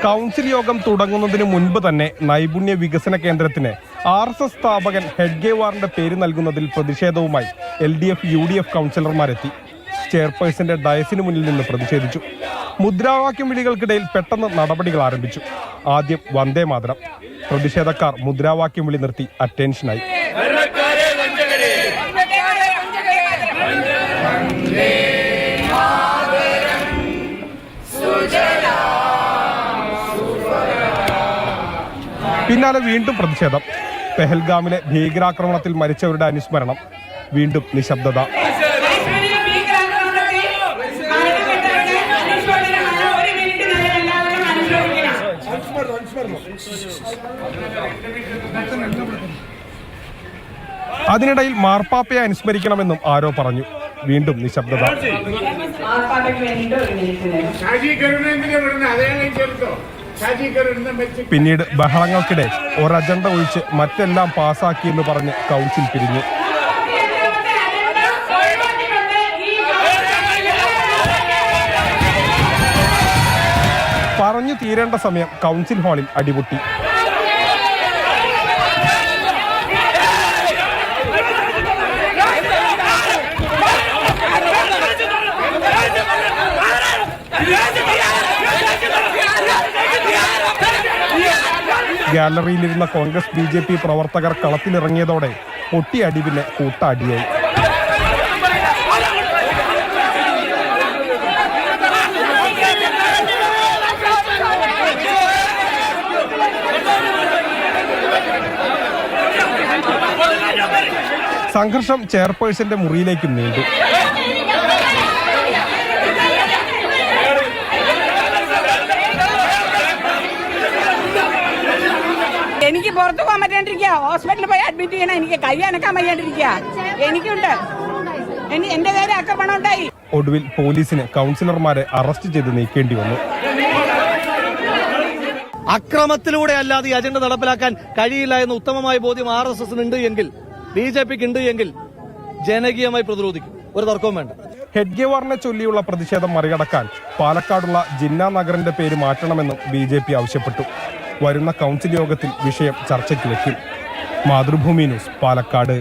Council യോഗം തുടങ്ങുന്നതിന് മുൻപ് തന്നെ നൈപുണ്യ വികസന കേന്ദ്രത്തിന് RSS സ്ഥാപകൻ ഹെഡ്ഗേവാറിന്റെ പേര് നൽകുന്നതിൽ പ്രതിഷേധവുമായി LDF UDF കൗൺസിലർമാരെത്തി. ചെയർപേഴ്സന്റെ ഡയസിന് മുന്നിൽ നിന്ന് പ്രതിഷേധിച്ചു. മുദ്രാവാക്യം വിളികൾക്കിടയിൽ പെട്ടെന്ന് നടപടികൾ ആരംഭിച്ചു. ആദ്യം വന്ദേ മാതരം. പ്രതിഷേധക്കാർ മുദ്രാവാക്യം വിളി നിർത്തി അറ്റൻഷനായി. പിന്നാലെ വീണ്ടും പ്രതിഷേധം. പെഹൽഗാമിലെ ഭീകരാക്രമണത്തിൽ മരിച്ചവരുടെ അനുസ്മരണം. വീണ്ടും നിശബ്ദത. അതിനിടയിൽ മാർപ്പാപ്പയെ അനുസ്മരിക്കണമെന്നും ആരോ പറഞ്ഞു. വീണ്ടും നിശബ്ദത. പിന്നീട് ബഹളങ്ങൾക്കിടെ ഒരജണ്ട ഒഴിച്ച് മറ്റെല്ലാം പാസാക്കിയെന്ന് പറഞ്ഞ് കൗൺസിൽ പിരിഞ്ഞു. പറഞ്ഞു തീരേണ്ട സമയം കൗൺസിൽ ഹാളിൽ അടിപൊട്ടി. ഗാലറിയിലിരുന്ന കോൺഗ്രസ് BJP പ്രവർത്തകർ കളത്തിലിറങ്ങിയതോടെ പൊട്ടിയടി പിന്നെ കൂട്ടടിയായി. സംഘർഷം ചെയർപേഴ്സന്റെ മുറിയിലേക്കും നീണ്ടു. എനിക്ക് പുറത്തു പോകാൻ പറ്റാണ്ടിരിക്കുക. ഹോസ്പിറ്റലിൽ പോയി അഡ്മിറ്റ് ചെയ്യണം. എനിക്ക് കൈ അനക്കാൻ വയ്യാണ്ടിരിക്കുക. എനിക്കുണ്ട്. എന്റെ നേരെ ആക്രമണം ഉണ്ടായി. ഒടുവിൽ പോലീസിന് കൗൺസിലർമാരെ അറസ്റ്റ് ചെയ്ത് നീക്കേണ്ടി വന്നു. അക്രമത്തിലൂടെ അല്ലാതെ ഈ അജണ്ട നടപ്പിലാക്കാൻ കഴിയില്ല എന്ന ഉത്തമമായ ബോധ്യം RSSന് ഉണ്ട് എങ്കിൽ, BJPക്ക് ഉണ്ട് എങ്കിൽ ജനകീയമായി പ്രതിരോധിക്കും. ഒരു തർക്കവും വേണ്ട. ഹെഡ്ഗേവാറിനെ ചൊല്ലിയുള്ള പ്രതിഷേധം മറികടക്കാൻ പാലക്കാടുള്ള ജിന്ന നഗറിന്റെ പേര് മാറ്റണമെന്നും BJP ആവശ്യപ്പെട്ടു. വരുന്ന കൗൺസിൽ യോഗത്തിൽ വിഷയം ചർച്ചയ്ക്ക് വയ്ക്കും. മാതൃഭൂമി ന്യൂസ്, പാലക്കാട്.